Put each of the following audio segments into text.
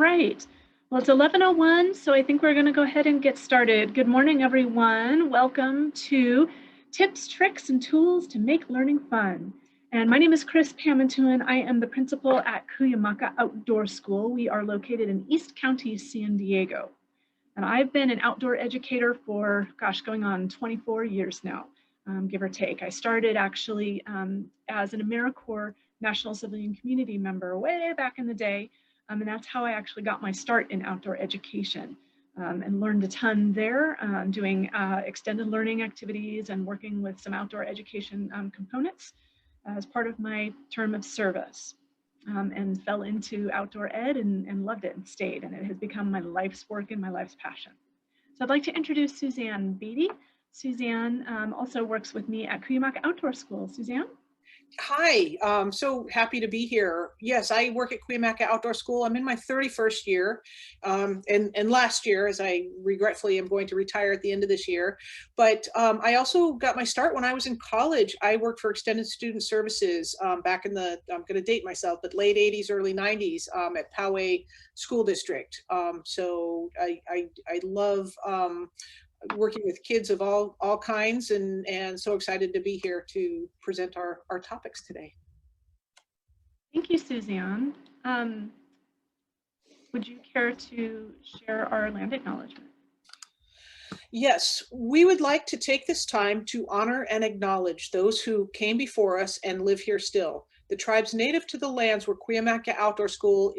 right. Well, it's 11:01, so I think we're going to go ahead and get started. Good morning, everyone. Welcome to Tips, Tricks, and Tools to Make Learning Fun. And my name is Chris Pamantuan. I am the principal at Cuyamaca Outdoor School. We are located in East County, San Diego. And I've been an outdoor educator for, going on 24 years now, give or take. I started actually as an AmeriCorps National Civilian Community member way back in the day. And that's how I actually got my start in outdoor education and learned a ton there, doing extended learning activities and working with some outdoor education components as part of my term of service, and fell into outdoor ed and loved it and stayed. And it has become my life's work and my life's passion. So I'd like to introduce Suzanne Beatty. Suzanne also works with me at Cuyamaca Outdoor School. Suzanne? Hi, so happy to be here. Yes, I work at Cuyamaca Outdoor School. I'm in my 31st year, and last year, as I regretfully am going to retire at the end of this year. But I also got my start when I was in college. I worked for Extended Student Services back in the, I'm going to date myself, but late 80s, early 90s at Poway School District. So I love working with kids of all kinds, and so excited to be here to present our topics today. Thank you, Suzanne. Would you care to share our land acknowledgement? Yes, we would like to take this time to honor and acknowledge those who came before us and live here still. The tribes native to the lands where Cuyamaca Outdoor School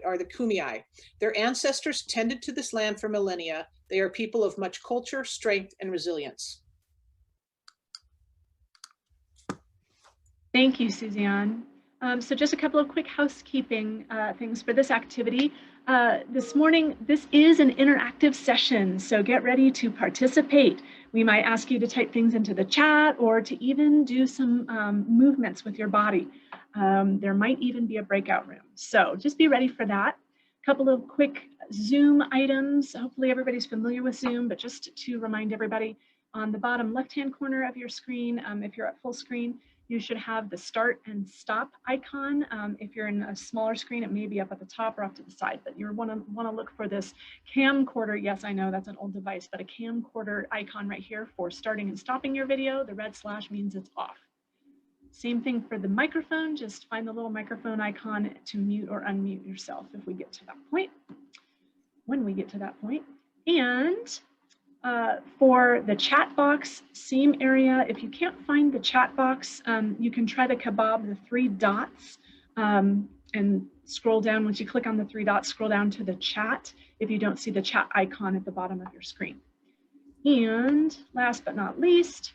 are the Kumeyaay. Their ancestors tended to this land for millennia. They are people of much culture, strength, and resilience. Thank you, Suzanne. So just a couple of quick housekeeping things for this activity. This morning, this is an interactive session, so get ready to participate. We might ask you to type things into the chat or to even do some movements with your body. There might even be a breakout room, so just be ready for that. A couple of quick Zoom items. Hopefully everybody's familiar with Zoom, but just to remind everybody, on the bottom left-hand corner of your screen, if you're at full screen, you should have the start and stop icon. If you're in a smaller screen, it may be up at the top or off to the side, but you want to look for this camcorder. Yes, I know that's an old device, but a camcorder icon right here for starting and stopping your video. The red slash means it's off. Same thing for the microphone. Just find the little microphone icon to mute or unmute yourself if we get to that point, when we get to that point. And for the chat box, same area. If you can't find the chat box, you can try the kebab, the 3 dots, and scroll down. Once you click on the 3 dots, scroll down to the chat if you don't see the chat icon at the bottom of your screen. And last but not least,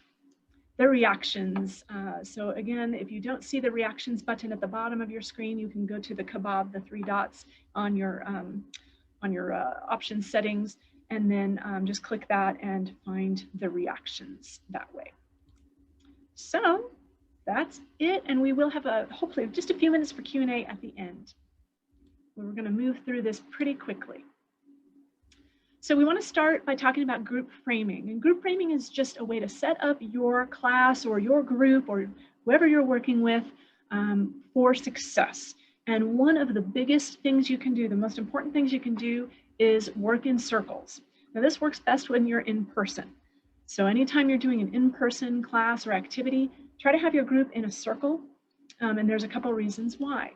the reactions. So again, if you don't see the reactions button at the bottom of your screen, you can go to the kebab, the 3 dots on your option settings, and then just click that and find the reactions that way. So that's it, and we will have hopefully just a few minutes for Q&A at the end. We're going to move through this pretty quickly. So we want to start by talking about group framing, and group framing is just a way to set up your class or your group or whoever you're working with for success. And one of the biggest things you can do, the most important things you can do, is work in circles. Now this works best when you're in person. So anytime you're doing an in-person class or activity, try to have your group in a circle, and there's a couple reasons why.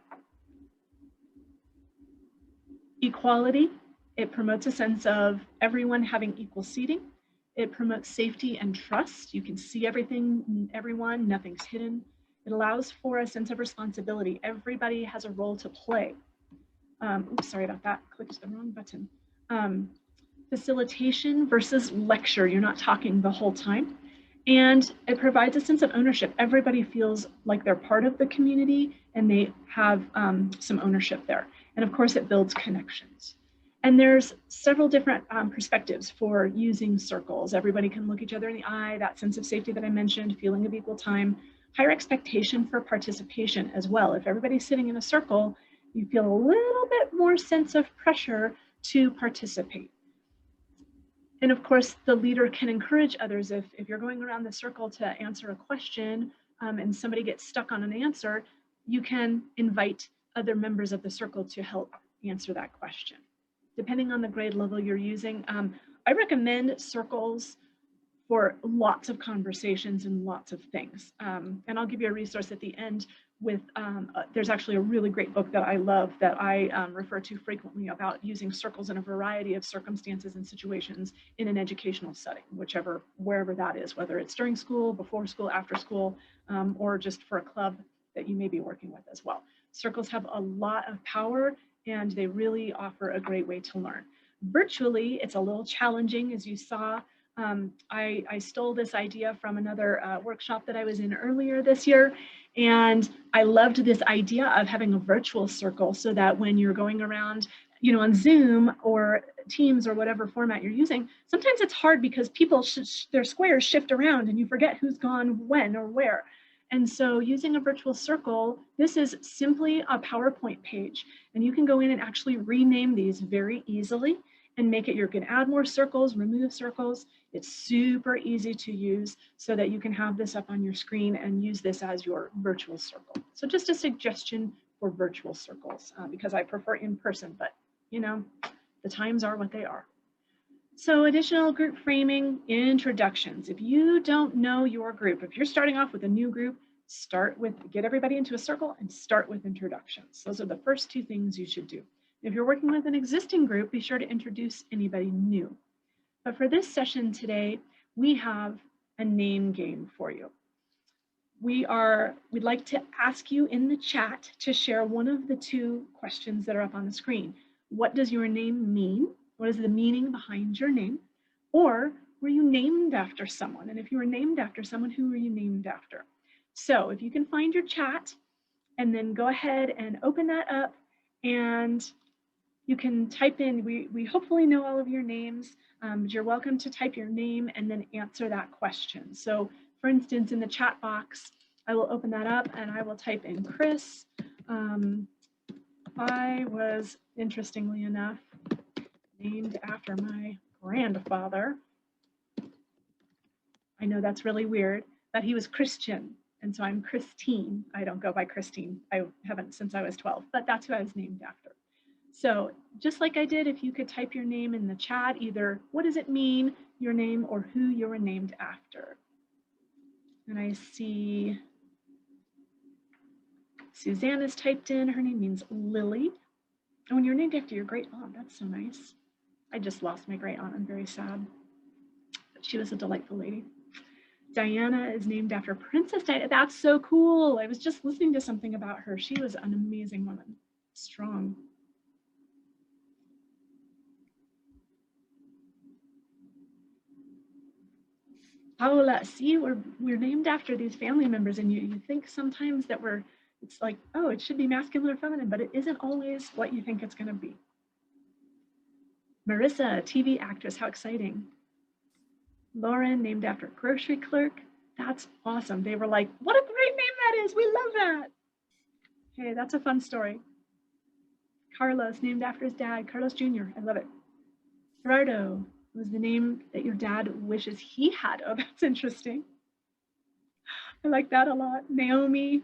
Equality, it promotes a sense of everyone having equal seating. It promotes safety and trust. You can see everything, everyone, nothing's hidden. It allows for a sense of responsibility. Everybody has a role to play. Oops, sorry about that, clicked the wrong button. Facilitation versus lecture. You're not talking the whole time. And it provides a sense of ownership. Everybody feels like they're part of the community and they have some ownership there. And of course, it builds connections. And there's several different perspectives for using circles. Everybody can look each other in the eye, that sense of safety that I mentioned, feeling of equal time, higher expectation for participation as well. If everybody's sitting in a circle, you feel a little bit more sense of pressure to participate. And of course, the leader can encourage others. If you're going around the circle to answer a question and somebody gets stuck on an answer, you can invite other members of the circle to help answer that question. Depending on the grade level you're using, I recommend circles for lots of conversations and lots of things. And I'll give you a resource at the end with, there's actually a really great book that I love that I refer to frequently about using circles in a variety of circumstances and situations in an educational setting, wherever that is, whether it's during school, before school, after school, or just for a club that you may be working with as well. Circles have a lot of power and they really offer a great way to learn. Virtually, it's a little challenging, as you saw. I stole this idea from another workshop that I was in earlier this year, and I loved this idea of having a virtual circle so that when you're going around, on Zoom or Teams or whatever format you're using, sometimes it's hard because their squares shift around and you forget who's gone when or where. And so using a virtual circle, this is simply a PowerPoint page, and you can go in and actually rename these very easily and make it, you can add more circles, remove circles. It's super easy to use so that you can have this up on your screen and use this as your virtual circle. So just a suggestion for virtual circles because I prefer in person, but the times are what they are. So additional group framing, introductions. If you don't know your group, if you're starting off with a new group, get everybody into a circle and start with introductions. Those are the first two things you should do. If you're working with an existing group, be sure to introduce anybody new. But for this session today, we have a name game for you. We'd like to ask you in the chat to share one of the two questions that are up on the screen. What does your name mean? What is the meaning behind your name? Or were you named after someone? And if you were named after someone, who were you named after? So if you can find your chat and then go ahead and open that up, and you can type in, we hopefully know all of your names, but you're welcome to type your name and then answer that question. So for instance, in the chat box, I will open that up and I will type in Chris. I was, interestingly enough, named after my grandfather. I know that's really weird, but he was Christian. And so I'm Christine. I don't go by Christine. I haven't since I was 12, but that's who I was named after. So just like I did, if you could type your name in the chat, either what does it mean, your name, or who you were named after. And I see Suzanne has typed in, her name means Lily. And when you're named after your great aunt, that's so nice. I just lost my great aunt, I'm very sad. But she was a delightful lady. Diana is named after Princess Diana. That's so cool. I was just listening to something about her. She was an amazing woman, strong. Paola, see, we're named after these family members, and you think sometimes that it's like, oh, it should be masculine or feminine, but it isn't always what you think it's going to be. Marissa, TV actress, how exciting. Lauren, named after a grocery clerk. That's awesome. They were like, what a great name that is. We love that. Hey, that's a fun story. Carlos, named after his dad, Carlos Jr. I love it. Gerardo was the name that your dad wishes he had. Oh, that's interesting. I like that a lot. Naomi,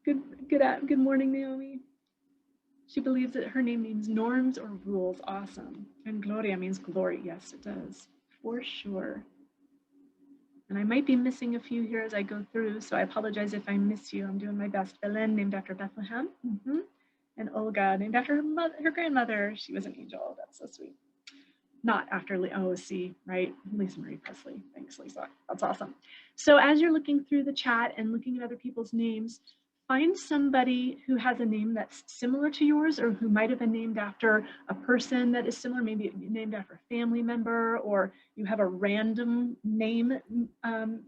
good morning, Naomi. She believes that her name means norms or rules. Awesome. And Gloria means glory. Yes, it does, for sure. And I might be missing a few here as I go through, so I apologize if I miss you. I'm doing my best. Belen, named after Bethlehem. And Olga, named after her grandmother. She was an angel. That's so sweet. Not after OC, right? Lisa Marie Presley. Thanks, Lisa. That's awesome. So as you're looking through the chat and looking at other people's names, find somebody who has a name that's similar to yours, or who might have been named after a person that is similar, maybe named after a family member, or you have a random name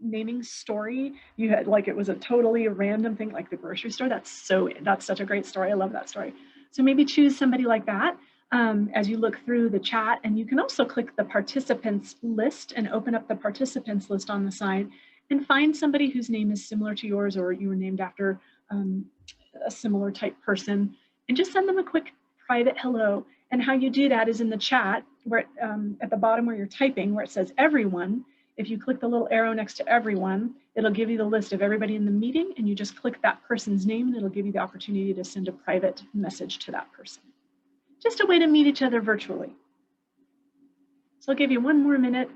naming story. You had, like, it was a totally random thing, like the grocery store. That's such a great story. I love that story. So maybe choose somebody like that as you look through the chat, and you can also click the participants list and open up the participants list on the side and find somebody whose name is similar to yours, or you were named after a similar type person, and just send them a quick private hello. And how you do that is in the chat, where at the bottom where you're typing, where it says everyone. If you click the little arrow next to everyone, it'll give you the list of everybody in the meeting, and you just click that person's name and it'll give you the opportunity to send a private message to that person. just a way to meet each other virtually. So I'll give you one more minute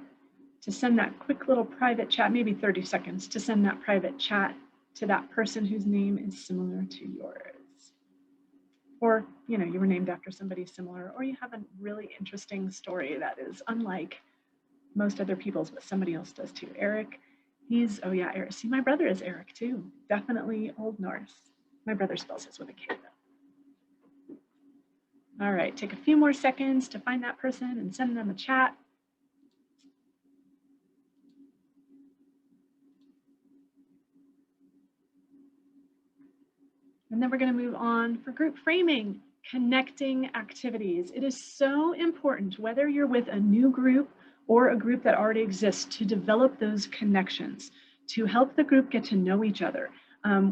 to send that quick little private chat, maybe 30 seconds to send that private chat to that person whose name is similar to yours. Or, you know, you were named after somebody similar, or you have a really interesting story that is unlike most other people's, but somebody else does too. Eric, oh yeah, Eric. See, my brother is Eric too. Definitely Old Norse. My brother spells his with a K though. All right, take a few more seconds to find that person and send them a chat. And then we're going to move on for group framing, connecting activities. It is so important, whether you're with a new group or a group that already exists, to develop those connections, to help the group get to know each other.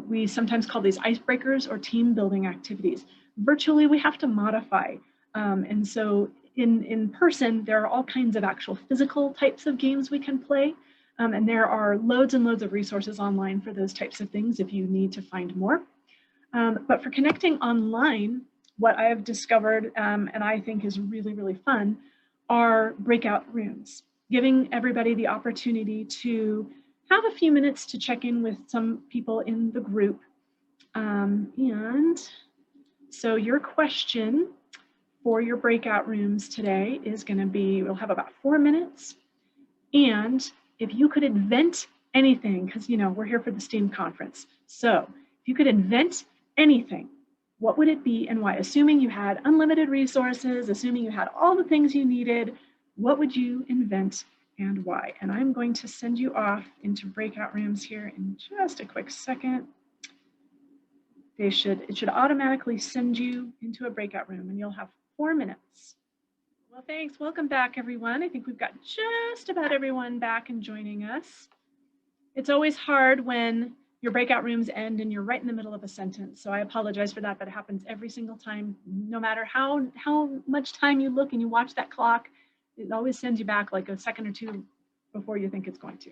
We sometimes call these icebreakers or team building activities. Virtually, we have to modify. And so in person, there are all kinds of actual physical types of games we can play. And there are loads and loads of resources online for those types of things if you need to find more. But for connecting online, what I have discovered, and I think is really, really fun, are breakout rooms, giving everybody the opportunity to have a few minutes to check in with some people in the group. And so your question for your breakout rooms today is going to be, we'll have about 4 minutes. And if you could invent anything, because, you know, we're here for the STEAM conference. So if you could invent anything, what would it be and why? Assuming you had unlimited resources, assuming you had all the things you needed, what would you invent and why? And I'm going to send you off into breakout rooms here in just a quick second. It should automatically send you into a breakout room and you'll have 4 minutes. Well, thanks. Welcome back, everyone. I think we've got just about everyone back and joining us. It's always hard when your breakout rooms end and you're right in the middle of a sentence. So I apologize for that, but it happens every single time. No matter how much time you look and you watch that clock, it always sends you back like a second or two before you think it's going to.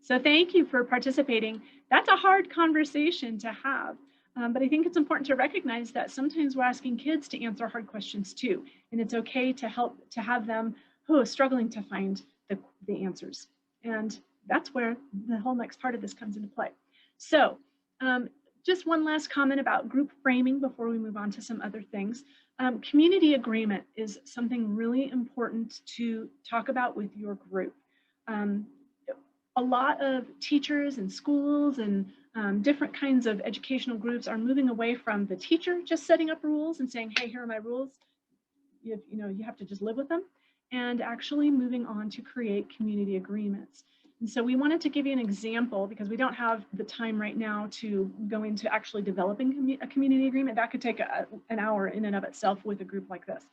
So thank you for participating. That's a hard conversation to have. But I think it's important to recognize that sometimes we're asking kids to answer hard questions too. And it's okay to have them who are struggling to find the answers. And that's where the whole next part of this comes into play. So just one last comment about group framing before we move on to some other things. Community agreement is something really important to talk about with your group. A lot of teachers and schools and different kinds of educational groups are moving away from the teacher just setting up rules and saying, hey, here are my rules. You have to just live with them, and actually moving on to create community agreements. And so we wanted to give you an example because we don't have the time right now to go into actually developing a community agreement. That could take an hour in and of itself with a group like this.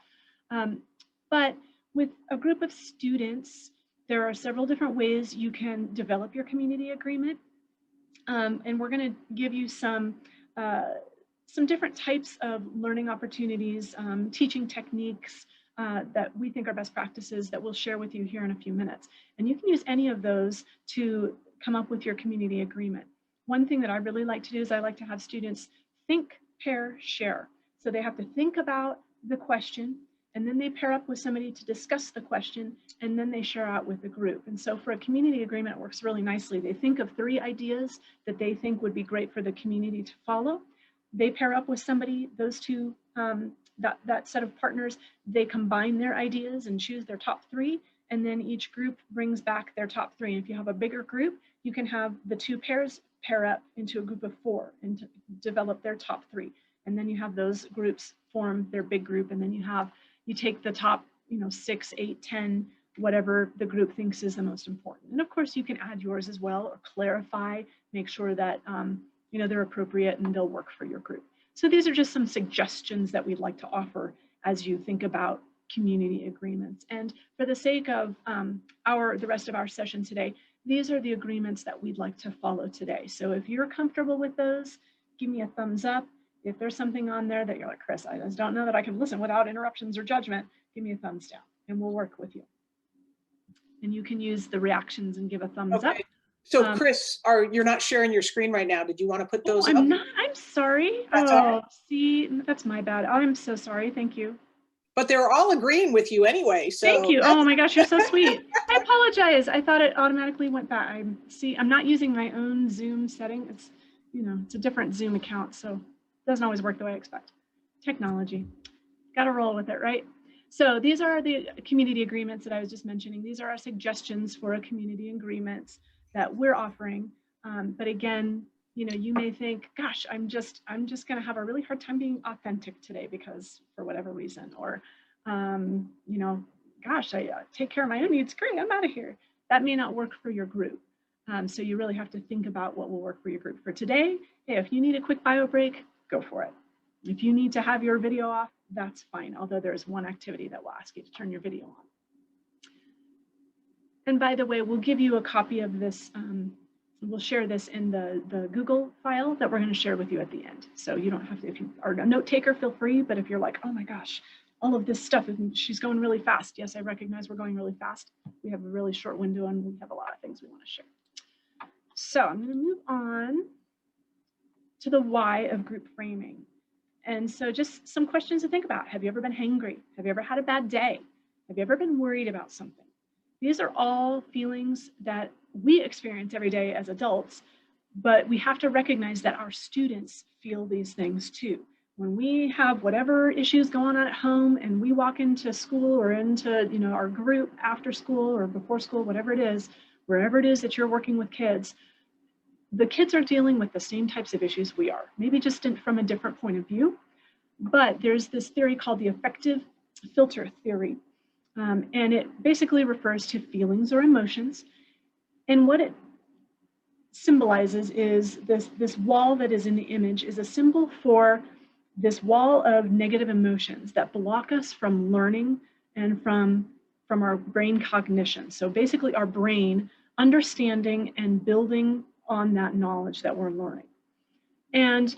But with a group of students, there are several different ways you can develop your community agreement. And we're going to give you some different types of learning opportunities, teaching techniques that we think are best practices that we'll share with you here in a few minutes. And you can use any of those to come up with your community agreement. One thing that I really like to do is I like to have students think, pair, share. So they have to think about the question, and then they pair up with somebody to discuss the question, and then they share out with the group. And so for a community agreement, it works really nicely. They think of 3 ideas that they think would be great for the community to follow. They pair up with somebody, those two, that set of partners, they combine their ideas and choose their top 3, and then each group brings back their top 3. And if you have a bigger group, you can have the 2 pairs pair up into a group of 4 and to develop their top 3. And then you have those groups form their big group, and then you take the top 6, 8, 10, whatever the group thinks is the most important. And of course, you can add yours as well or clarify, make sure that they're appropriate and they'll work for your group. So these are just some suggestions that we'd like to offer as you think about community agreements. And for the sake of the rest of our session today, these are the agreements that we'd like to follow today. So if you're comfortable with those, give me a thumbs up. If there's something on there that you're like, Chris, I just don't know that I can listen without interruptions or judgment, give me a thumbs down and we'll work with you. And you can use the reactions and give a thumbs up. So Chris, you're not sharing your screen right now. Did you want to put those up? I'm sorry. That's all right. See, that's my bad. I'm so sorry. Thank you. but they're all agreeing with you anyway. So thank you. Oh my gosh, you're so sweet. I apologize. I thought it automatically went back. I'm not using my own Zoom setting. It's, it's a different Zoom account, so it doesn't always work the way I expect. Technology. Got to roll with it, right? So these are the community agreements that I was just mentioning. These are our suggestions for a community agreements that we're offering. But again, you may think, gosh, I'm just going to have a really hard time being authentic today because for whatever reason, or, gosh, I take care of my own needs. Great, I'm out of here. That may not work for your group. So you really have to think about what will work for your group. For today, hey, if you need a quick bio break, go for it. If you need to have your video off, that's fine. Although there's one activity that will ask you to turn your video on. And by the way, we'll give you a copy of this. We'll share this in the Google file that we're going to share with you at the end. So you don't have to, if you are a note taker, feel free. But if you're like, oh my gosh, all of this stuff, and she's going really fast. Yes, I recognize we're going really fast. We have a really short window and we have a lot of things we want to share. So I'm going to move on to the why of group framing. And so just some questions to think about. Have you ever been hangry? Have you ever had a bad day? Have you ever been worried about something? These are all feelings that we experience every day as adults, but we have to recognize that our students feel these things too. When we have whatever issues going on at home and we walk into school or into our group after school or before school, whatever it is, wherever it is that you're working with kids, the kids are dealing with the same types of issues we are, maybe just from a different point of view. But there's this theory called the affective filter theory. And it basically refers to feelings or emotions. And what it symbolizes is this wall that is in the image is a symbol for this wall of negative emotions that block us from learning and from our brain cognition. So basically our brain understanding and building on that knowledge that we're learning. And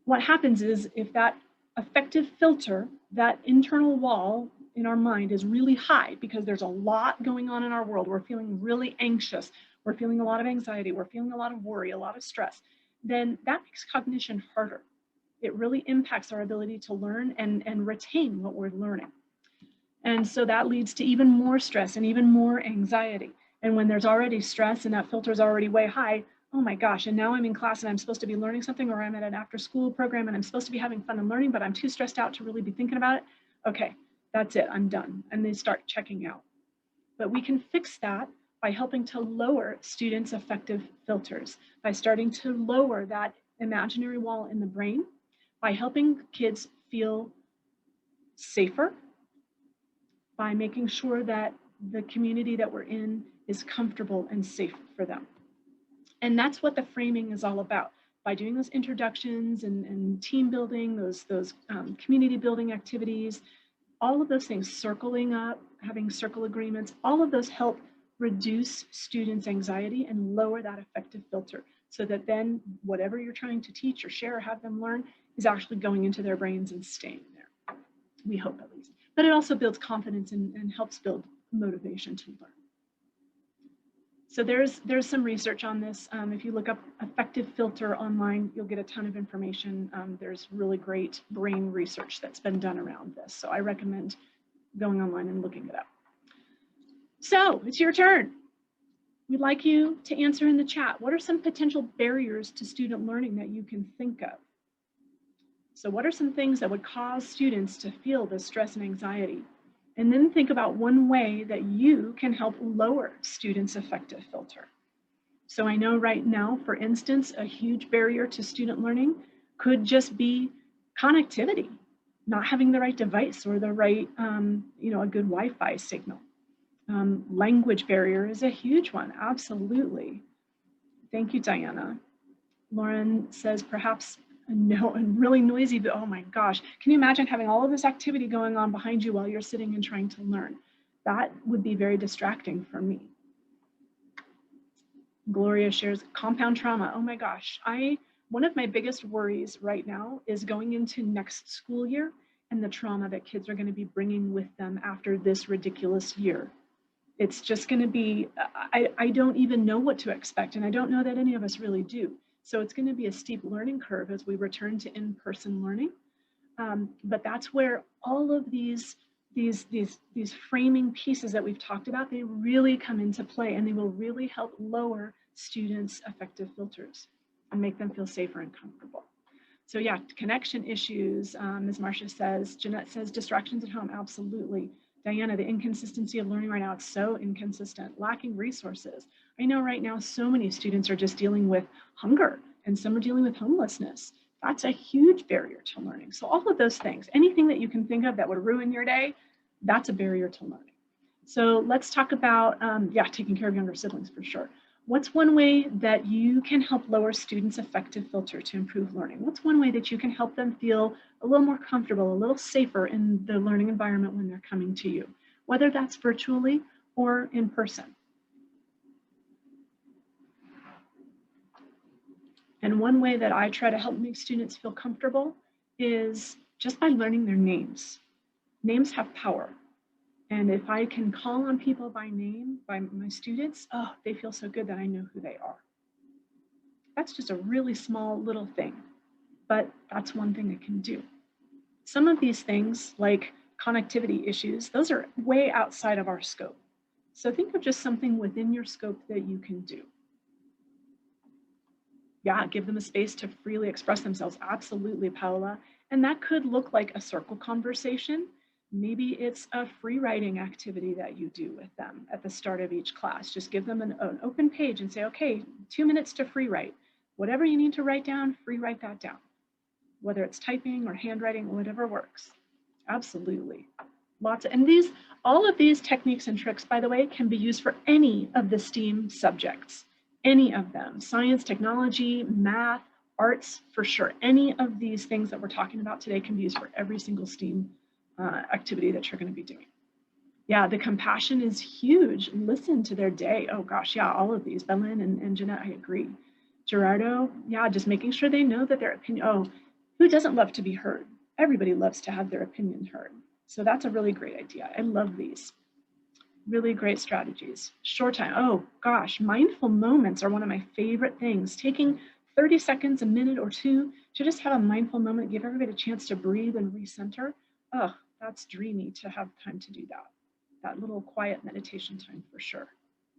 what happens is if that affective filter, that internal wall in our mind is really high because there's a lot going on in our world, we're feeling really anxious, we're feeling a lot of anxiety, we're feeling a lot of worry, a lot of stress, then that makes cognition harder. It really impacts our ability to learn and retain what we're learning. And so that leads to even more stress and even more anxiety. And when there's already stress and that filter is already way high, oh my gosh, and now I'm in class and I'm supposed to be learning something, or I'm at an after school program and I'm supposed to be having fun and learning, but I'm too stressed out to really be thinking about it. Okay, that's it, I'm done. And they start checking out. But we can fix that by helping to lower students' affective filters, by starting to lower that imaginary wall in the brain, by helping kids feel safer, by making sure that the community that we're in is comfortable and safe for them. And that's what the framing is all about. By doing those introductions and team building, those community building activities, all of those things, circling up, having circle agreements, all of those help reduce students' anxiety and lower that affective filter so that then whatever you're trying to teach or share or have them learn is actually going into their brains and staying there. We hope at least. But it also builds confidence and helps build motivation to learn. So there's some research on this. If you look up affective filter online, you'll get a ton of information. There's really great brain research that's been done around this. So I recommend going online and looking it up. So it's your turn. We'd like you to answer in the chat. What are some potential barriers to student learning that you can think of? So what are some things that would cause students to feel this stress and anxiety? And then think about one way that you can help lower students' affective filter. So I know right now, for instance, a huge barrier to student learning could just be connectivity, not having the right device or the right, a good Wi-Fi signal. Language barrier is a huge one, absolutely. Thank you, Diana. Lauren says perhaps no, and really noisy, but oh my gosh, can you imagine having all of this activity going on behind you while you're sitting and trying to learn? That would be very distracting for me. Gloria shares compound trauma. Oh my gosh, one of my biggest worries right now is going into next school year and the trauma that kids are going to be bringing with them after this ridiculous year. It's just going to be, I don't even know what to expect, and I don't know that any of us really do. So it's going to be a steep learning curve as we return to in-person learning. But that's where all of these framing pieces that we've talked about, they really come into play, and they will really help lower students' affective filters and make them feel safer and comfortable. So yeah, connection issues, as Marcia says. Jeanette says distractions at home, absolutely. Diana, the inconsistency of learning right now, it's so inconsistent. Lacking resources. I know right now so many students are just dealing with hunger, and some are dealing with homelessness. That's a huge barrier to learning. So all of those things, anything that you can think of that would ruin your day, that's a barrier to learning. So let's talk about, taking care of younger siblings for sure. What's one way that you can help lower students' affective filter to improve learning? What's one way that you can help them feel a little more comfortable, a little safer in the learning environment when they're coming to you, whether that's virtually or in person? And one way that I try to help make students feel comfortable is just by learning their names. Names have power. And if I can call on people by name, by my students, oh, they feel so good that I know who they are. That's just a really small little thing, but that's one thing it can do. Some of these things, like connectivity issues, those are way outside of our scope. So think of just something within your scope that you can do. Yeah, give them a space to freely express themselves. Absolutely, Paola. And that could look like a circle conversation. Maybe it's a free writing activity that you do with them at the start of each class. Just give them an open page and say, okay, 2 minutes to free write. Whatever you need to write down, free write that down. Whether it's typing or handwriting, whatever works. Absolutely. All of these techniques and tricks, by the way, can be used for any of the STEAM subjects. Any of them, science, technology, math, arts, for sure. Any of these things that we're talking about today can be used for every single STEAM activity that you're going to be doing. Yeah, the compassion is huge. Listen to their day. Oh gosh, yeah, all of these. Belen and Jeanette, I agree. Gerardo, yeah, just making sure they know that their opinion, oh, who doesn't love to be heard? Everybody loves to have their opinion heard. So that's a really great idea. I love these. Really great strategies. Short time, oh gosh, mindful moments are one of my favorite things. Taking 30 seconds, a minute or two to just have a mindful moment, give everybody a chance to breathe and recenter. Oh, that's dreamy to have time to do that. That little quiet meditation time for sure.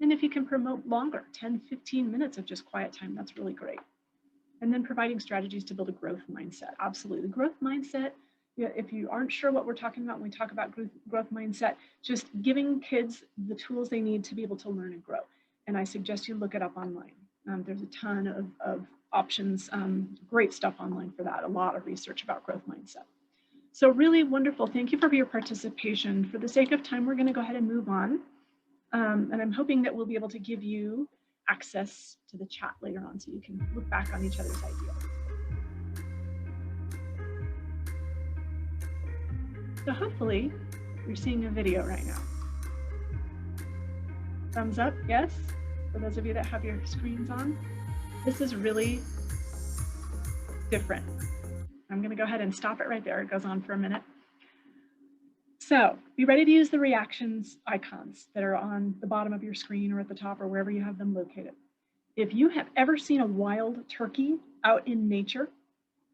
And if you can promote longer, 10, 15 minutes of just quiet time, that's really great. And then providing strategies to build a growth mindset. Absolutely. Growth mindset, if you aren't sure what we're talking about when we talk about growth mindset, just giving kids the tools they need to be able to learn and grow. And I suggest you look it up online. There's a ton of options, great stuff online for that, a lot of research about growth mindset. So really wonderful. Thank you for your participation. For the sake of time, we're going to go ahead and move on. And I'm hoping that we'll be able to give you access to the chat later on so you can look back on each other's ideas. So hopefully you're seeing a video right now. Thumbs up, yes? For those of you that have your screens on. This is really different. I'm going to go ahead and stop it right there. It goes on for a minute. So be ready to use the reactions icons that are on the bottom of your screen or at the top or wherever you have them located. If you have ever seen a wild turkey out in nature,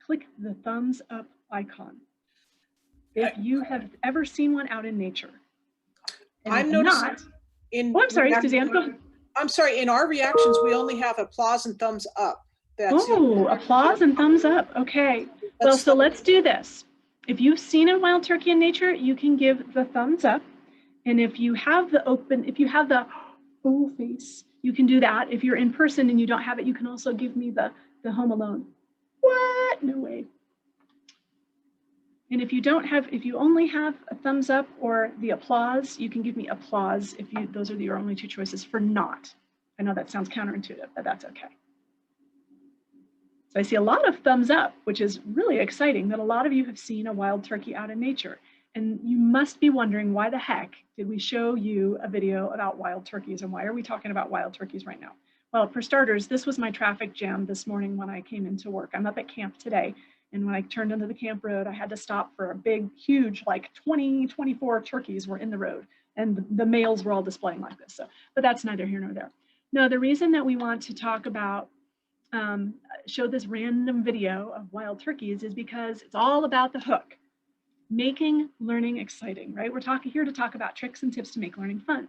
click the thumbs up icon. If you have ever seen one out in nature. I'm noticing I'm sorry, Suzanne, go ahead. I'm sorry, in our reactions, we only have applause and thumbs up. Applause and thumbs up. Okay. Well, so let's do this. If you've seen a wild turkey in nature, you can give the thumbs up. And if you have the oh face, you can do that. If you're in person and you don't have it, you can also give me the Home Alone. What? No way. And if you only have a thumbs up or the applause, you can give me applause if those are your only two choices for not. I know that sounds counterintuitive, but that's okay. So I see a lot of thumbs up, which is really exciting that a lot of you have seen a wild turkey out in nature. And you must be wondering, why the heck did we show you a video about wild turkeys, and why are we talking about wild turkeys right now? Well, for starters, this was my traffic jam this morning when I came into work. I'm up at camp today. And when I turned into the camp road, I had to stop for a big, huge, like 20, 24 turkeys were in the road. And the males were all displaying like this. So, but that's neither here nor there. No, the reason that we want to talk about show this random video of wild turkeys is because it's all about the hook, making learning exciting, right? We're here to talk about tricks and tips to make learning fun.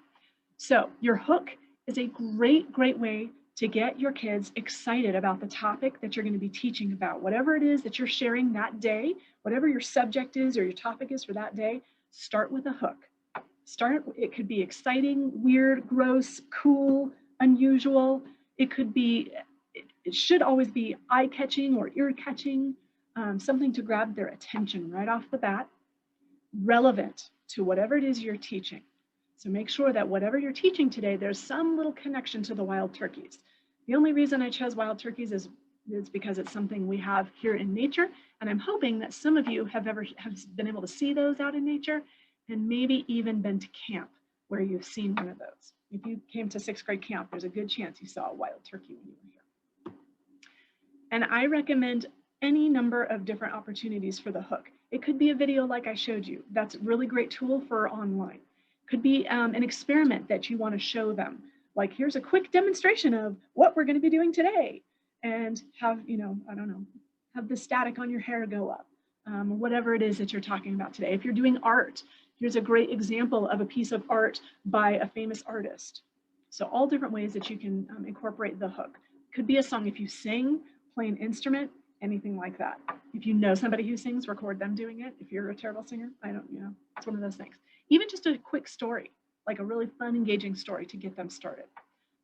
So your hook is a great way to get your kids excited about the topic that you're going to be teaching about. Whatever it is that you're sharing that day, whatever your subject is or your topic is for that day, start with a hook. It could be exciting, weird, gross, cool, unusual. It should always be eye-catching or ear-catching, something to grab their attention right off the bat, relevant to whatever it is you're teaching. So make sure that whatever you're teaching today, there's some little connection to the wild turkeys. The only reason I chose wild turkeys is because it's something we have here in nature. And I'm hoping that some of you have been able to see those out in nature and maybe even been to camp where you've seen one of those. If you came to 6th grade camp, there's a good chance you saw a wild turkey when you were here. And I recommend any number of different opportunities for the hook. It could be a video like I showed you. That's a really great tool for online. Could be an experiment that you want to show them. Like, here's a quick demonstration of what we're going to be doing today. And have, have the static on your hair go up. Whatever it is that you're talking about today. If you're doing art, here's a great example of a piece of art by a famous artist. So all different ways that you can incorporate the hook. Could be a song if you sing, play an instrument, anything like that. If you know somebody who sings, record them doing it. If you're a terrible singer, it's one of those things. Even just a quick story, like a really fun, engaging story to get them started.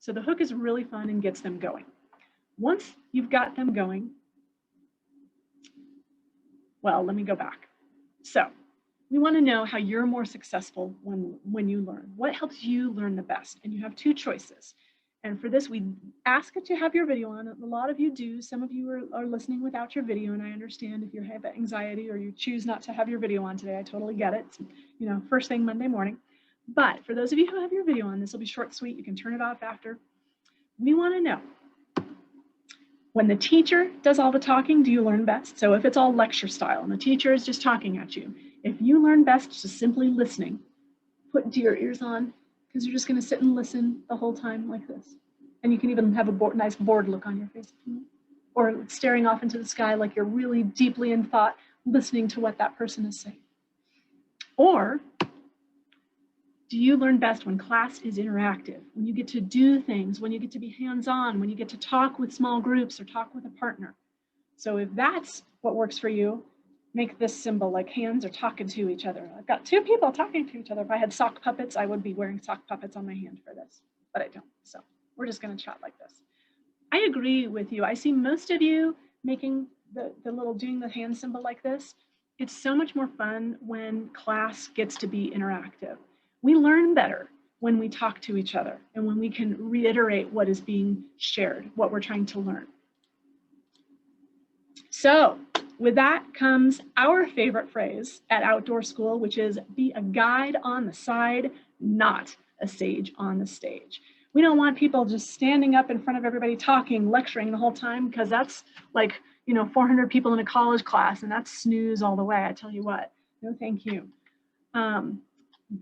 So the hook is really fun and gets them going. Once you've got them going, well, let me go back. So we want to know how you're more successful when you learn. What helps you learn the best? And you have 2 choices. And for this, we ask that you have your video on. A lot of you do. Some of you are listening without your video, and I understand if you have anxiety or you choose not to have your video on today. I totally get it. It's, first thing Monday morning. But for those of you who have your video on, this will be short, sweet. You can turn it off after. We want to know, when the teacher does all the talking, do you learn best? So if it's all lecture style and the teacher is just talking at you, if you learn best just simply listening, put your ears on, because you're just going to sit and listen the whole time like this. And you can even have a nice bored look on your face, or staring off into the sky like you're really deeply in thought, listening to what that person is saying. Or do you learn best when class is interactive, when you get to do things, when you get to be hands-on, when you get to talk with small groups or talk with a partner? So if that's what works for you, make this symbol like hands are talking to each other. I've got 2 people talking to each other. If I had sock puppets, I would be wearing sock puppets on my hand for this, but I don't. So we're just going to chat like this. I agree with you. I see most of you making doing the hand symbol like this. It's so much more fun when class gets to be interactive. We learn better when we talk to each other and when we can reiterate what is being shared, what we're trying to learn. So with that comes our favorite phrase at outdoor school, which is be a guide on the side, not a sage on the stage. We don't want people just standing up in front of everybody talking, lecturing the whole time, because that's like, 400 people in a college class, and that's snooze all the way. I tell you what, no thank you.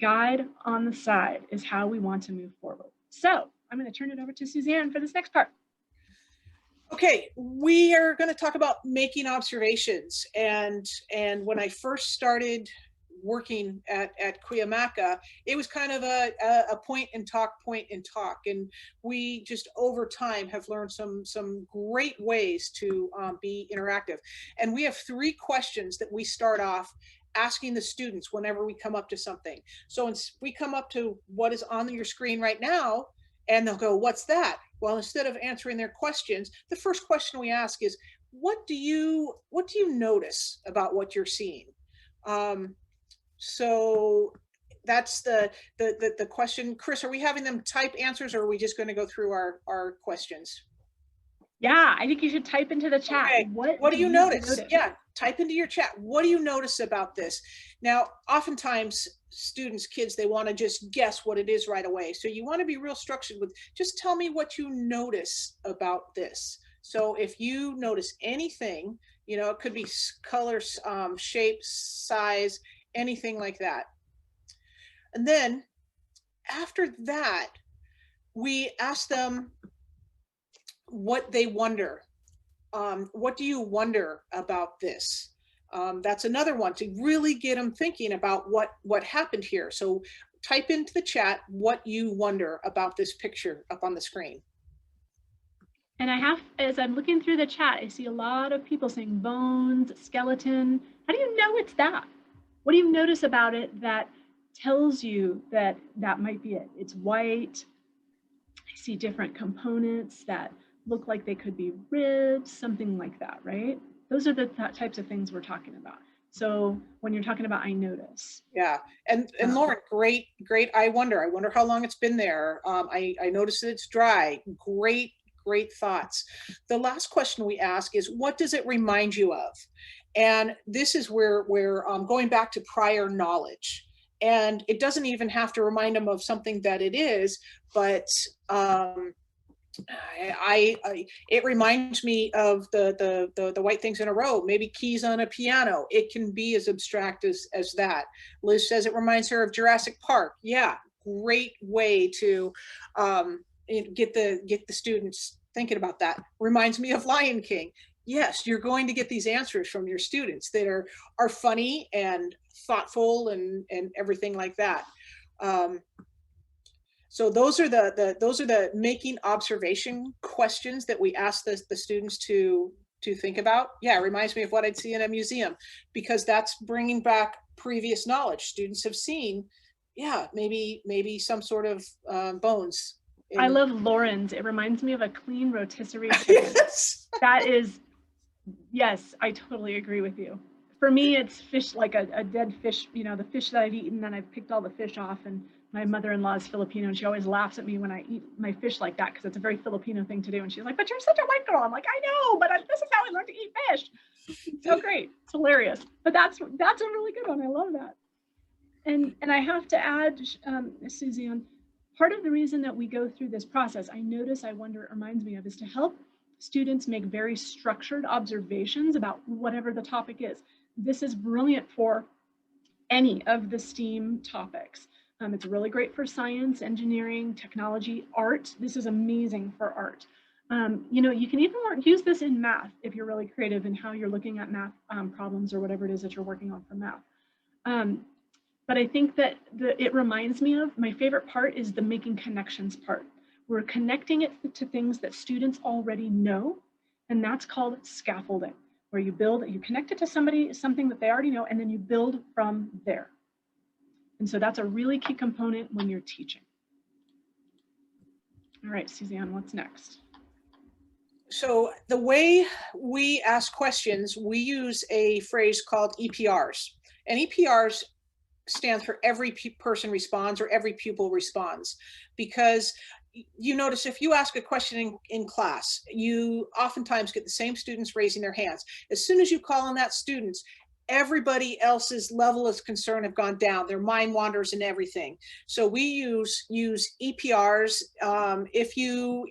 Guide on the side is how we want to move forward. So I'm going to turn it over to Suzanne for this next part. Okay, we are going to talk about making observations. And when I first started working at Cuyamaca, it was kind of a point and talk. And we just over time have learned some great ways to be interactive. And we have 3 questions that we start off asking the students whenever we come up to something. So we come up to what is on your screen right now, and they'll go, "What's that?" Well, instead of answering their questions, the first question we ask is, what do you notice about what you're seeing? So that's the question. Chris, are we having them type answers, or are we just going to go through our questions? Yeah, I think you should type into the chat. Okay. What do you notice? Yeah, type into your chat. What do you notice about this? Now, oftentimes kids, they want to just guess what it is right away. So you want to be real structured with, just tell me what you notice about this. So if you notice anything, it could be colors, shape, size, anything like that. And then after that, we ask them, what they wonder. What do you wonder about this? That's another one to really get them thinking about what happened here. So type into the chat what you wonder about this picture up on the screen. And I have, as I'm looking through the chat, I see a lot of people saying bones, skeleton. How do you know it's that? What do you notice about it that tells you that that might be it? It's white. I see different components that look like they could be ribs, something like that, right? Those are the types of things we're talking about. So when you're talking about I notice. Yeah, and Lauren, great. I wonder how long it's been there. I noticed that it's dry. Great thoughts. The last question we ask is, what does it remind you of? And this is where we're going back to prior knowledge. And it doesn't even have to remind them of something that it is, but it reminds me of the white things in a row, maybe keys on a piano. It can be as abstract as that. Liz says it reminds her of Jurassic Park. Yeah, great way to get the students thinking about that. Reminds me of Lion King. Yes, you're going to get these answers from your students that are funny and thoughtful and everything like that. So those are the making observation questions that we ask the students to think about. Yeah, it reminds me of what I'd see in a museum, because that's bringing back previous knowledge. Students have seen, yeah, maybe some sort of bones. I love Lauren's. It reminds me of a clean rotisserie chicken. Yes. That is, yes, I totally agree with you. For me, it's fish, like a dead fish, you know, the fish that I've eaten, and I've picked all the fish off. And my mother-in-law is Filipino, and she always laughs at me when I eat my fish like that, because it's a very Filipino thing to do. And she's like, but you're such a white girl. I'm like, I know, but this is how I learned to eat fish. So great. It's hilarious. But that's a really good one. I love that. And I have to add, Suzanne, part of the reason that we go through this process, I wonder, it reminds me of, is to help students make very structured observations about whatever the topic is. This is brilliant for any of the STEAM topics. It's really great for science, engineering, technology, art. This is amazing for art. You know, you can even use this in math if you're really creative in how you're looking at math problems or whatever it is that you're working on for math. But I think that it reminds me of, my favorite part is the making connections part. We're connecting it to things that students already know, and that's called scaffolding, where you connect it to something that they already know, and then you build from there. And so that's a really key component when you're teaching. All right, Suzanne, what's next? So the way we ask questions, we use a phrase called EPRs. And EPRs stands for every person responds, or every pupil responds, because you notice if you ask a question in class, you oftentimes get the same students raising their hands. As soon as you call on that student, everybody else's level of concern have gone down. Their mind wanders and everything. So we use EPRs. If you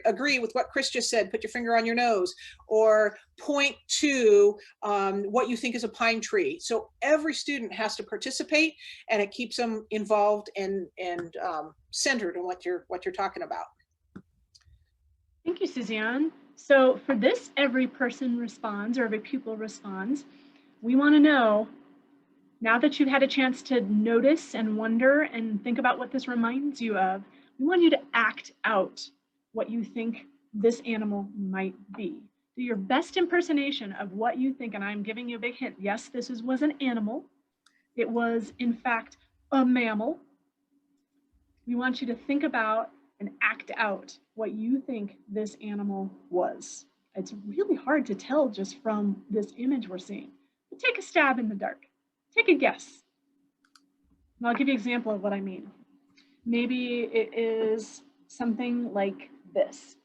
agree with what Chris just said, put your finger on your nose, or point to what you think is a pine tree. So every student has to participate, and it keeps them involved and centered on what you're talking about. Thank you, Suzanne. So for this, every person responds, or every pupil responds. We want to know, now that you've had a chance to notice and wonder and think about what this reminds you of, we want you to act out what you think this animal might be. Do your best impersonation of what you think, and I'm giving you a big hint. Yes, this was an animal. It was, in fact, a mammal. We want you to think about and act out what you think this animal was. It's really hard to tell just from this image we're seeing. But take a stab in the dark. Take a guess. And I'll give you an example of what I mean. Maybe it is something like this.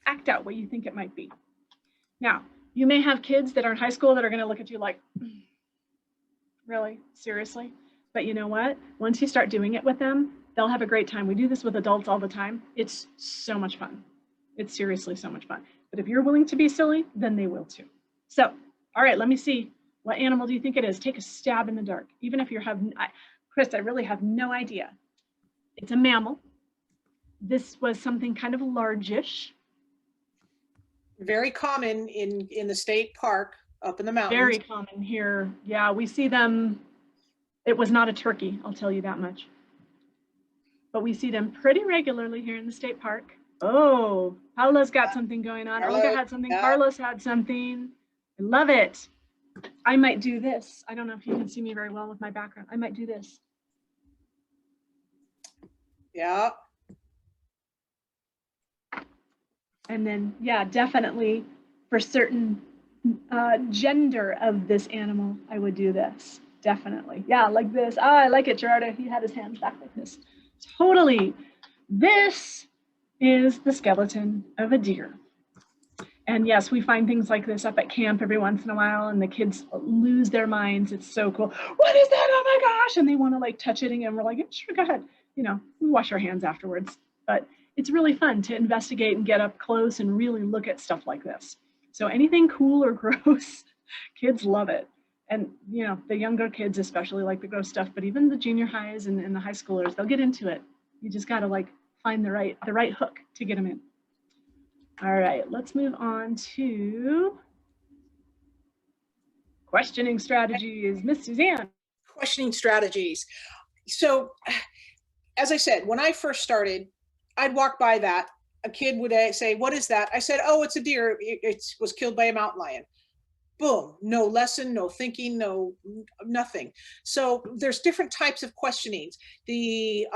Act out what you think it might be. Now, you may have kids that are in high school that are going to look at you like, really? Seriously? But you know what? Once you start doing it with them, they'll have a great time. We do this with adults all the time. It's so much fun. It's seriously so much fun. But if you're willing to be silly, then they will too. So, all right, let me see. What animal do you think it is? Take a stab in the dark. Even if you have, Chris, I really have no idea. It's a mammal. This was something kind of largish. Very common in the state park up in the mountains. Very common here. Yeah, we see them. It was not a turkey, I'll tell you that much. But we see them pretty regularly here in the state park. Oh, Paula's got something going on. Carlos, Olga had something. yeah. Carlos had something. I love it. I might do this. I don't know if you can see me very well with my background. I might do this. Yeah. And then, yeah, definitely for certain gender of this animal, I would do this. Definitely. Yeah, like this. Oh, I like it, Gerardo. He had his hands back like this. Totally. This is the skeleton of a deer. And yes, we find things like this up at camp every once in a while, and the kids lose their minds. It's so cool. What is that? Oh my gosh. And they want to like touch it, and we're like, yeah, sure, go ahead. You know, we wash our hands afterwards. But it's really fun to investigate and get up close and really look at stuff like this. So anything cool or gross, kids love it. And you know, the younger kids especially like the gross stuff, but even the junior highs and the high schoolers, they'll get into it. You just gotta like find the right hook to get them in. All right, let's move on to questioning strategies. Miss Suzanne. Questioning strategies. So, as I said, when I first started, I'd walk by that. A kid would say, "What is that?" I said, "Oh, it's a deer. It was killed by a mountain lion." Boom, no lesson, no thinking, no nothing. So there's different types of questionings. The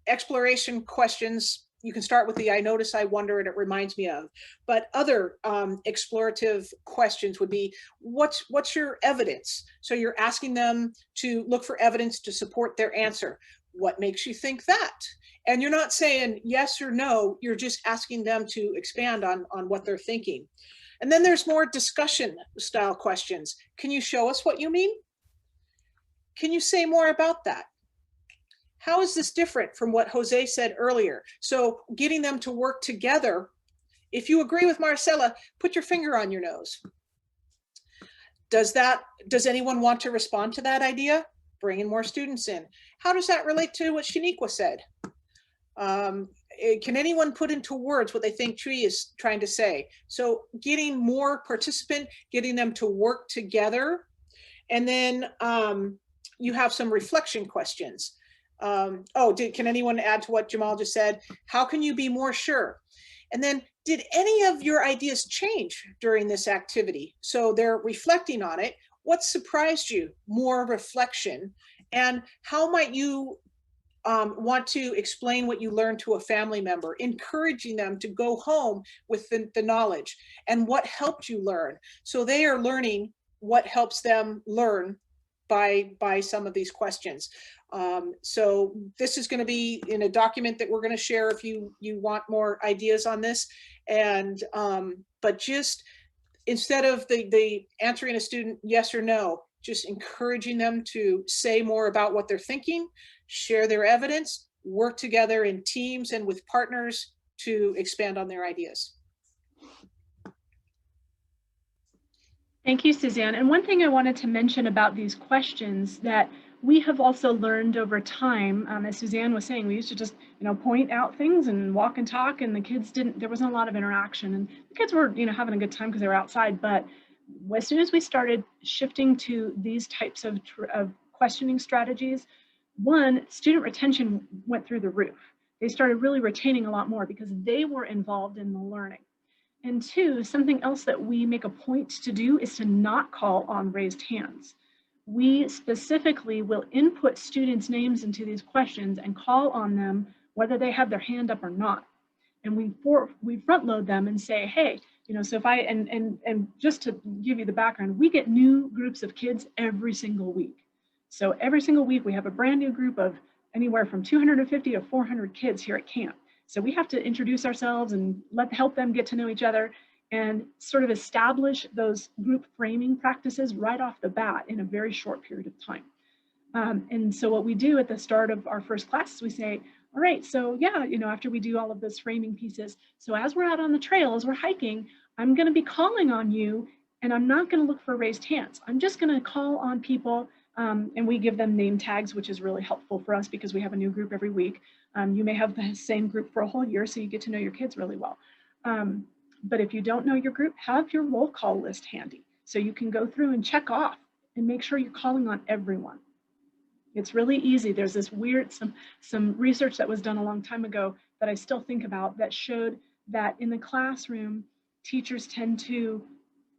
exploration questions, you can start with the I notice, I wonder, and it reminds me of. But other explorative questions would be, what's your evidence? So you're asking them to look for evidence to support their answer. What makes you think that? And you're not saying yes or no, you're just asking them to expand on what they're thinking. And then there's more discussion style questions. Can you show us what you mean? Can you say more about that? How is this different from what Jose said earlier? So getting them to work together. If you agree with Marcela, put your finger on your nose. Does anyone want to respond to that idea? Bringing more students in. How does that relate to what Shaniqua said? Can anyone put into words what they think Tree is trying to say? So getting more participant, getting them to work together. And then you have some reflection questions. Can anyone add to what Jamal just said? How can you be more sure? And then, did any of your ideas change during this activity? So they're reflecting on it. What surprised you? More reflection. And how might you want to explain what you learned to a family member, encouraging them to go home with the knowledge and what helped you learn. So they are learning what helps them learn by some of these questions. So this is going to be in a document that we're going to share if you want more ideas on this. And but just instead of the answering a student yes or no, just encouraging them to say more about what they're thinking, share their evidence, work together in teams and with partners to expand on their ideas. Thank you, Suzanne. And one thing I wanted to mention about these questions that we have also learned over time, as Suzanne was saying, we used to just, point out things and walk and talk, and the kids there wasn't a lot of interaction, and the kids were, having a good time because they were outside. But as soon as we started shifting to these types of questioning strategies, one, student retention went through the roof. They started really retaining a lot more because they were involved in the learning. And two, something else that we make a point to do is to not call on raised hands. We specifically will input students' names into these questions and call on them whether they have their hand up or not. And we front load them and say, hey, so if and just to give you the background, we get new groups of kids every single week. So every single week we have a brand new group of anywhere from 250 to 400 kids here at camp. So we have to introduce ourselves and help them get to know each other and sort of establish those group framing practices right off the bat in a very short period of time. And so what we do at the start of our first class is we say, all right, so yeah, after we do all of those framing pieces, so as we're out on the trail, as we're hiking, I'm going to be calling on you, and I'm not going to look for raised hands. I'm just going to call on people And we give them name tags, which is really helpful for us because we have a new group every week. You may have the same group for a whole year, so you get to know your kids really well. But if you don't know your group, have your roll call list handy so you can go through and check off and make sure you're calling on everyone. It's really easy. There's this weird, some research that was done a long time ago that I still think about that showed that in the classroom, teachers tend to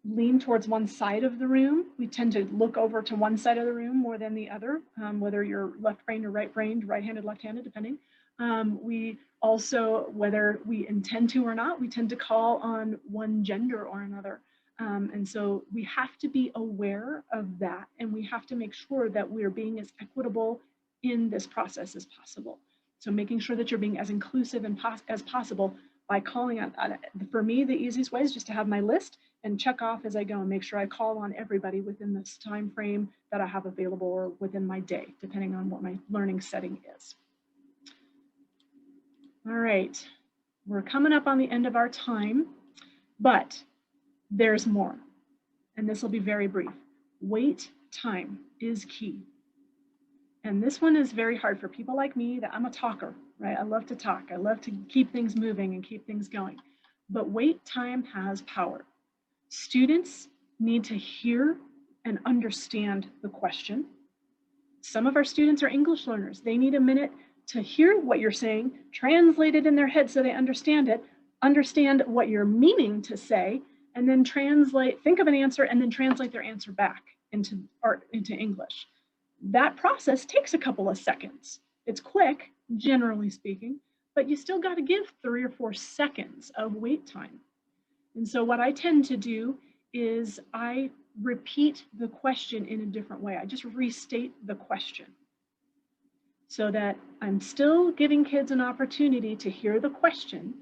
lean towards one side of the room. We tend to look over to one side of the room more than the other, whether you're left-brained or right-brained, right-handed, left-handed, depending. We also, whether we intend to or not, we tend to call on one gender or another. And so we have to be aware of that, and we have to make sure that we're being as equitable in this process as possible. So making sure that you're being as inclusive as possible by calling on, for me, the easiest way is just to have my list and check off as I go and make sure I call on everybody within this time frame that I have available or within my day, depending on what my learning setting is. All right, we're coming up on the end of our time, but there's more, and this will be very brief. Wait time is key. And this one is very hard for people like me, that I'm a talker, right? I love to talk. I love to keep things moving and keep things going. But wait time has power. Students need to hear and understand the question. Some of our students are English learners. They need a minute to hear what you're saying, translate it in their head so they understand it, understand what you're meaning to say, and then think of an answer and then translate their answer back into English. That process takes a couple of seconds. It's quick, generally speaking, but you still got to give 3 or 4 seconds of wait time. And so what I tend to do is I repeat the question in a different way. I just restate the question so that I'm still giving kids an opportunity to hear the question.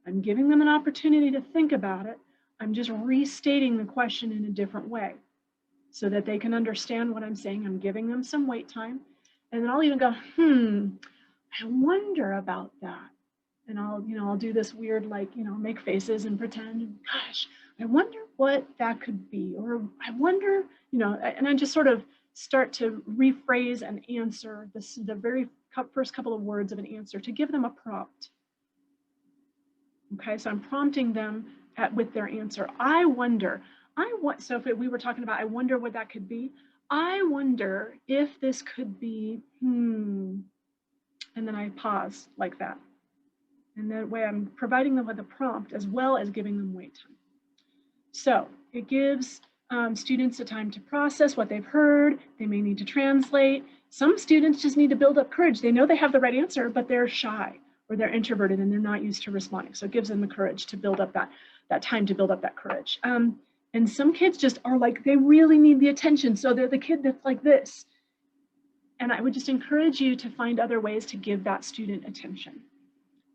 I'm giving them an opportunity to think about it. I'm just restating the question in a different way so that they can understand what I'm saying. I'm giving them some wait time. And then I'll even go, I wonder about that. And I'll do this weird, make faces and pretend, gosh, I wonder what that could be. Or I wonder, and I just sort of start to rephrase and answer the very first couple of words of an answer to give them a prompt. Okay, so I'm prompting them with their answer. I wonder, so if we were talking about, I wonder what that could be. I wonder if this could be, and then I pause like that. And that way I'm providing them with a prompt as well as giving them wait time. So it gives students the time to process what they've heard. They may need to translate. Some students just need to build up courage. They know they have the right answer, but they're shy or they're introverted and they're not used to responding. So it gives them the courage to build up that time to build up that courage. And some kids just are like, they really need the attention. So they're the kid that's like this. And I would just encourage you to find other ways to give that student attention.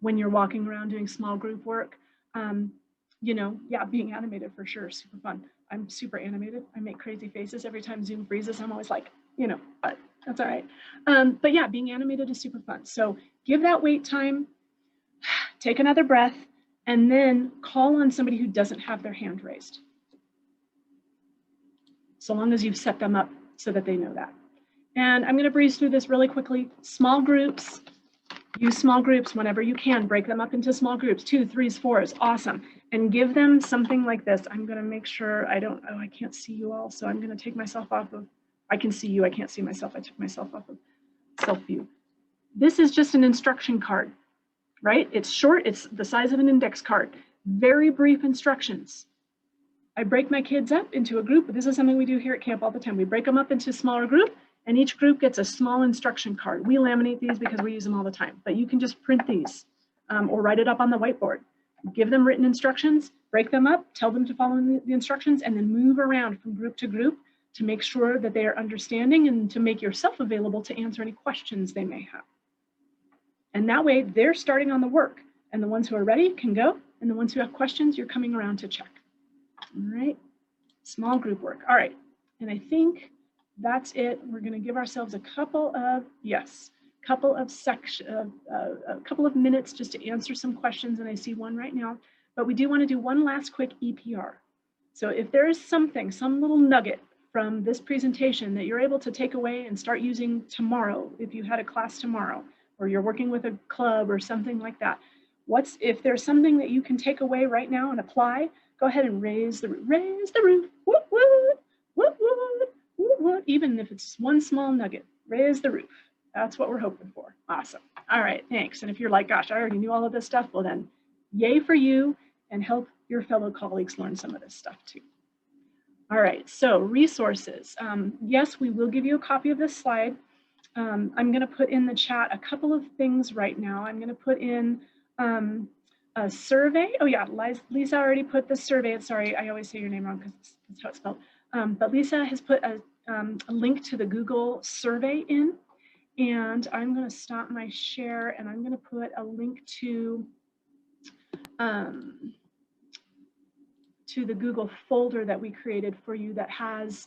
When you're walking around doing small group work, being animated for sure, super fun. I'm super animated. I make crazy faces every time Zoom freezes. I'm always like, but that's all right. But yeah, being animated is super fun. So give that wait time, take another breath, and then call on somebody who doesn't have their hand raised. So long as you've set them up so that they know that. And I'm going to breeze through this really quickly. Small groups. Use small groups whenever you can. Break them up into small groups, 2, 3s, 4s, awesome. And give them something like this. I'm gonna make sure I can't see you all. So I'm gonna take myself off of, I can see you, I can't see myself. I took myself off of self view. This is just an instruction card, right? It's short, it's the size of an index card. Very brief instructions. I break my kids up into a group. This is something we do here at camp all the time. We break them up into a smaller group. And each group gets a small instruction card. We laminate these because we use them all the time, but you can just print these or write it up on the whiteboard. Give them written instructions, break them up, tell them to follow the instructions, and then move around from group to group to make sure that they are understanding and to make yourself available to answer any questions they may have. And that way they're starting on the work, and the ones who are ready can go, and the ones who have questions, you're coming around to check. All right, small group work. All right, and I think that's it. We're going to give ourselves a couple of minutes just to answer some questions, and I see one right now. But we do want to do one last quick EPR. So if there is something, some little nugget from this presentation that you're able to take away and start using tomorrow if you had a class tomorrow, or you're working with a club or something like that. If there's something that you can take away right now and apply, go ahead and raise the roof, woot, woot, woot, woot, woot, woot. Even if it's one small nugget, raise the roof. That's what we're hoping for. Awesome. All right, thanks. And if you're like, gosh, I already knew all of this stuff, well then, yay for you, and help your fellow colleagues learn some of this stuff too. All right, so resources. Yes, we will give you a copy of this slide. I'm going to put in the chat a couple of things right now. I'm going to put in a survey. Oh yeah, Lisa already put the survey. Sorry, I always say your name wrong because that's how it's spelled. But Lisa has put a link to the Google survey in, and I'm going to stop my share and I'm going to put a link to the Google folder that we created for you that has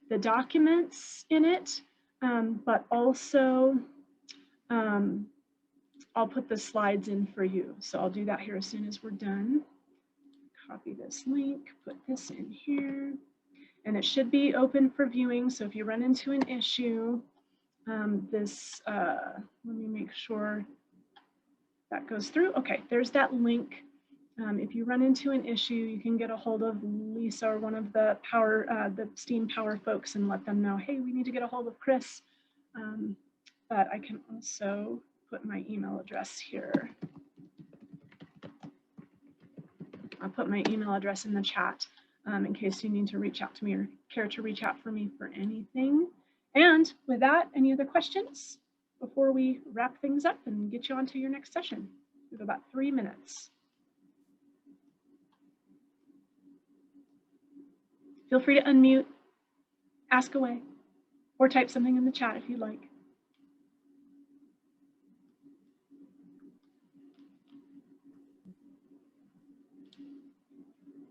the documents in it, but also I'll put the slides in for you. So I'll do that here as soon as we're done. Copy this link, put this in here, and it should be open for viewing. So if you run into an issue, let me make sure that goes through. Okay, there's that link. If you run into an issue, you can get a hold of Lisa or one of the STEAMpower folks and let them know, hey, we need to get a hold of Chris. But I can also put my email address here. I'll put my email address in the chat in case you need to reach out to me or care to reach out for me for anything. And with that, any other questions before we wrap things up and get you on to your next session? We have about 3 minutes. Feel free to unmute, ask away, or type something in the chat if you'd like.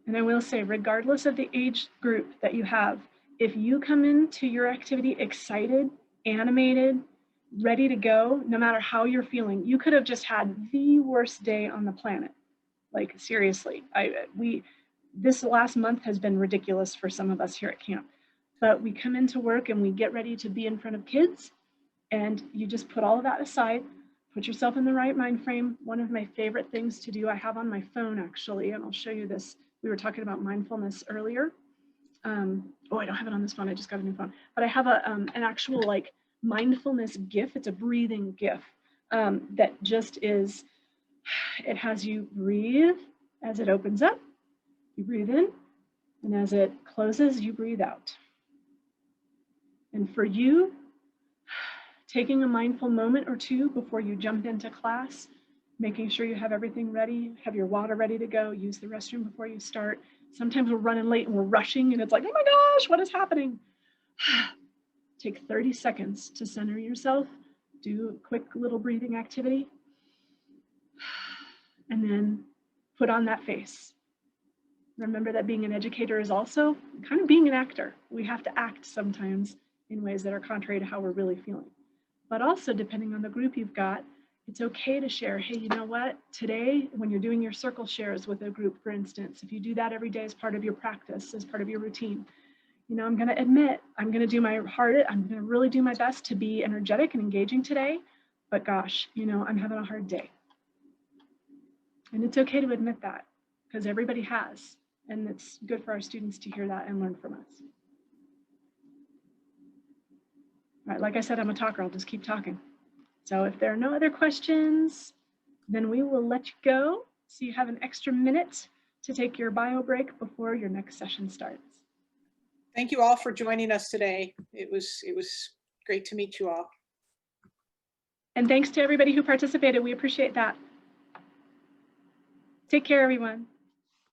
And I will say, regardless of the age group that you have, if you come into your activity excited, animated, ready to go, no matter how you're feeling, you could have just had the worst day on the planet. Like seriously, this last month has been ridiculous for some of us here at camp, but we come into work and we get ready to be in front of kids, and you just put all of that aside, put yourself in the right mind frame. One of my favorite things to do, I have on my phone actually, and I'll show you this. We were talking about mindfulness earlier. Oh, I don't have it on this phone. I just got a new phone, but I have an actual like mindfulness GIF. It's a breathing GIF that just is, it has you breathe as it opens up. You breathe in, and as it closes, you breathe out. And for you, taking a mindful moment or two before you jump into class, making sure you have everything ready, have your water ready to go, use the restroom before you start. Sometimes we're running late and we're rushing and it's like, oh my gosh, what is happening? Take 30 seconds to center yourself, do a quick little breathing activity, and then put on that face. Remember that being an educator is also kind of being an actor. We have to act sometimes in ways that are contrary to how we're really feeling. But also, depending on the group you've got, it's okay to share, hey, you know what? Today, when you're doing your circle shares with a group, for instance, if you do that every day as part of your practice, as part of your routine, you know, I'm going to admit, I'm going to do my hardest, I'm going to really do my best to be energetic and engaging today, but gosh, you know, I'm having a hard day. And it's okay to admit that, because everybody has. And it's good for our students to hear that and learn from us. All right, like I said, I'm a talker, I'll just keep talking. So if there are no other questions, then we will let you go. So you have an extra minute to take your bio break before your next session starts. Thank you all for joining us today. It was great to meet you all. And thanks to everybody who participated. We appreciate that. Take care, everyone.